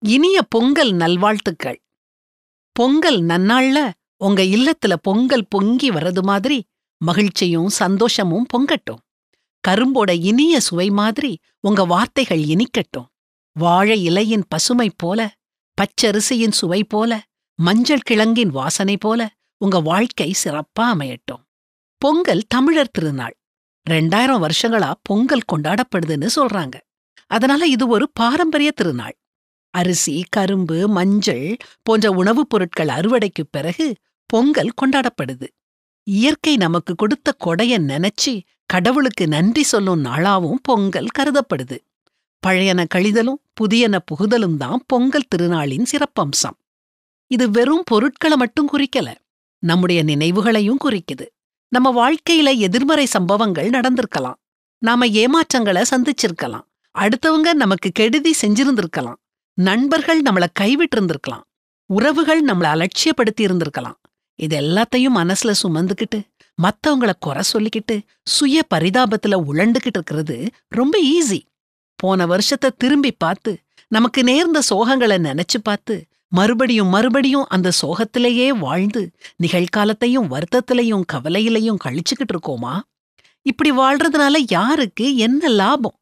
இனிய பொங்கல் நல்வாழ்த்துக்கள். பொங்கல் நன்னாள்ல உங்க இல்லத்துல பொங்கல் பொங்கி வர்றது மாதிரி மகிழ்ச்சியும் சந்தோஷமும் பொங்கட்டும். கரும்போட இனிய சுவை மாதிரி உங்க வார்த்தைகள் இனிக்கட்டும். வாழை இலையின் பசுமை போல, பச்சரிசியின் சுவை போல, மஞ்சள் கிழங்கின் வாசனை போல உங்க வாழ்க்கை சிறப்பா அமையட்டும். பொங்கல் தமிழர் திருநாள். 2000 வருஷங்களா பொங்கல் கொண்டாடப்படுதுன்னு சொல்றாங்க. அதனால இது ஒரு பாரம்பரிய திருநாள். அரிசி, கரும்பு, மஞ்சள் போன்ற உணவுப் பொருட்கள் அறுவடைக்குப் பிறகு பொங்கல் கொண்டாடப்படுது. இயற்கை நமக்கு கொடுத்த கொடைய நினைச்சு கடவுளுக்கு நன்றி சொல்லும் நாளாவும் பொங்கல் கருதப்படுது. பழையன கழிதலும் புதியன புகுதலும் தான் பொங்கல் திருநாளின் சிறப்பம்சம். இது வெறும் பொருட்களை மட்டும் குறிக்கல, நம்முடைய நினைவுகளையும் குறிக்குது. நம்ம வாழ்க்கையில எதிர்மறை சம்பவங்கள் நடந்திருக்கலாம், நாம ஏமாற்றங்களை சந்திச்சிருக்கலாம், அடுத்தவங்க நமக்கு கெடுதி செஞ்சிருந்திருக்கலாம், நண்பர்கள் நம்மள கைவிட்டு இருந்திருக்கலாம், உறவுகள் நம்மள அலட்சியப்படுத்தி இருந்திருக்கலாம். இது எல்லாத்தையும் மனசுல சுமந்துக்கிட்டு மத்தவங்கள குறை சொல்லிக்கிட்டு சுய பரிதாபத்துல உழண்டுகிட்டு இருக்கிறது ரொம்ப ஈஸி. போன வருஷத்தை திரும்பி பார்த்து நமக்கு நேர்ந்த சோகங்களை நினைச்சு பார்த்து மறுபடியும் மறுபடியும் அந்த சோகத்திலேயே வாழ்ந்து நிகழ்காலத்தையும் வருத்தத்திலையும் கவலையிலையும் கழிச்சுக்கிட்டு இருக்கோமா? இப்படி வாழ்றதுனால யாருக்கு என்ன லாபம்?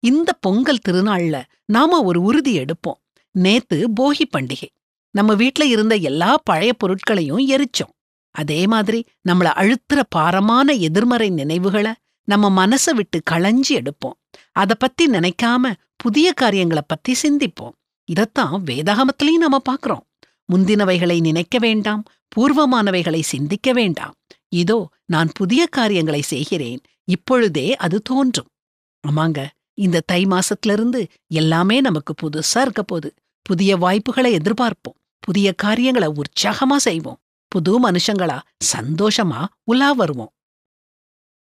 இந்த பொங்கல் திருநாள்ல நாம ஒரு உறுதி எடுப்போம். நேத்து போகி பண்டிகை. நம்ம வீட்ல இருந்த எல்லா பழைய பொருட்களையும் எரிச்சோம். அதே மாதிரி நம்மள அழுத்துற பாரமான எதிர்மறை நினைவுகளை நம்ம மனசை விட்டு களைஞ்சி எடுப்போம். அத பத்தி நினைக்காம புதிய காரியங்களை பத்தி சிந்திப்போம். இதத்தான் வேதாகமத்திலையும் நாம பாக்குறோம். முந்தினவைகளை நினைக்க வேண்டாம், பூர்வமானவைகளை சிந்திக்க வேண்டாம். இதோ நான் புதிய காரியங்களை செய்கிறேன், இப்பொழுதே அது தோன்றும். ஆமாங்க, இந்த தை மாசத்திலிருந்து எல்லாமே நமக்கு புதுசா இருக்க போது. புதிய வாய்ப்புகளை எதிர்பார்ப்போம், புதிய காரியங்களை உற்சாகமா செய்வோம், புது மனுஷங்களா சந்தோஷமா உலா வருவோம்.